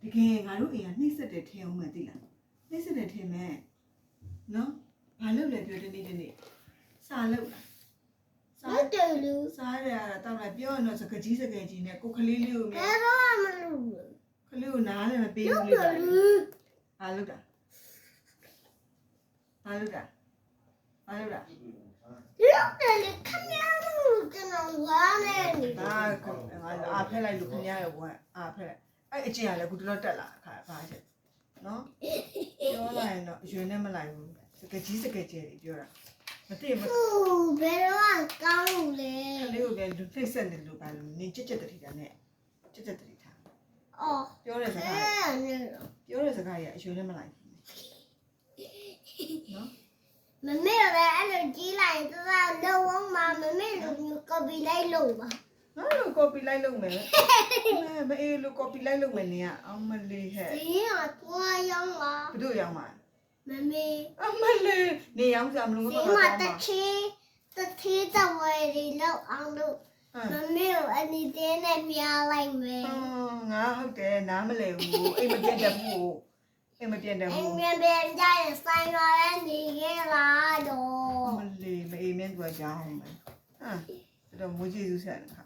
တကယ်ငါတို့အိမ်ကနှိမ့်ဆက်တယ်ထင်အောင်မသိလားနှိမ့်ဆက်တယ်ထင်မဲ့နော်ဘာလုပ်လဲပြောတနေ့စာလုပ်လားစားတယ်လို့စားရတာတောက်လိုက်ပြောရတော့စကကြီးနဲ့ကိုကလေးလေးကိုမြင်ဘယ်တော့မှမလုပ်ဘူးကလေးကိုနားလည်းမပေးဘူးလေဘာလုပ်တာလောက်တယ်လေခမရလို့ကျွန်တော်ဝါနေနေတာအားဖက်လိုက်လို့ခမရရောအားဖက်အဲ့အချင်းကလည်းအခုတော့တက်လာခါဘာချက်နော်ပြောလိုက်ရင်တော့ရွှေနဲ့မလိုက်ဘူးစကကြီးတွေပြောတာမသိမဟုတ်ဘယ်တော့ကောင်းလို့လဲကလေးကိုလည်းလူဖိတ်ဆက်နေလို့ပါလို့နေကြက်တတိတာနဲ့ကြက်တတိတာအော်ပြောတဲ့စကားကြီးအရွှေနဲ့မလိုက်ဘူးနော်မမေလည်းအဲ့လိုကြီးလိုက်တော့လုံးဝမမေလိုကော်ပီလိုက်လို့ပါငါလိုကော်ပီလိုက်လုပ်မယ်မအေးလိုကော်ပီလိုက်လုပ်မယ်နေရအောင်မလေးဟဲ့ဒီကတော့ရောက်ပါဘယ်သူရောက်မှာမမေအမလေးနေရောက်စားမလို့ဘာမှတချီတဝဲရီလောက်အောင်လို့မမေကိုအနီတင်းနဲ့မြားလိုက်မယ်ငါဟုတ်တယ်နားမလဲဘူးအိမ်မပြတ်တတ်ဘူးအိမ်မပြတ်တယ်ဘူးအိမ်ပြန်ကြရင်ဆိုင်ရတဲ့နေခဲ့လားတော့မလေးမအိမ်မြန်ကြကြောင်းမယ်ဟာတော့မွေးကျေးဇူးဆက်နေခါ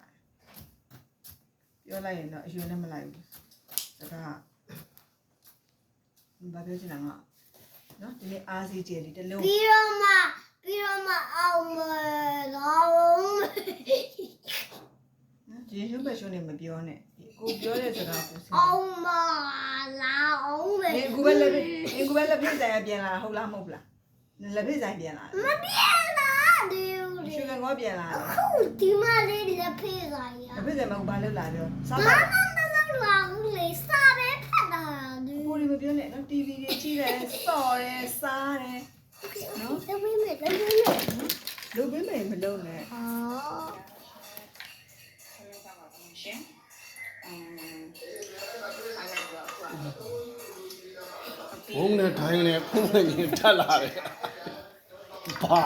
ပြောလိုက်ရင်တော့အယူနဲ့မလိုက်ဘူးစကားဘာပြောချင်တာငါနော်ဒီနေ့အားစီကျယ်လေးတစ်လုံးပြီးတော့မှအောင်မတော့ဒီရုပ်ပဲရှုံးနေမပြောနဲ့ကိုပြောတဲ့စကားကိုအောင်မလာအောင်ပဲကိုပဲလက်ဖိတ်ဆိုင်ပြန်လာဟုတ်လားမဟုတ်လားလက်ဖိတ်ဆိုင်ပြန်လာမပြန်လာဒီရွှေငေါပြန်လာအခုဒီမလေးဒီလက်ဖိတ်ဆိုင်ရလက်ဖိတ်ဆိုင်မှာဘာလုပ်လာပြောစားပါမလုပ်လာဘူးလေစားပဲဖတ်တာဒီကိုမပြောနဲ့နော် TV တွေကြည့်တယ်စော်တယ်စားတယ်နော်လုပ်ပေးမယ်မလုပ်နဲ့ရှင်ဘုံနဲ့ထိုင်းနဲ့ဖုံးနဲ့ရင်တက်လာတယ်ဘာ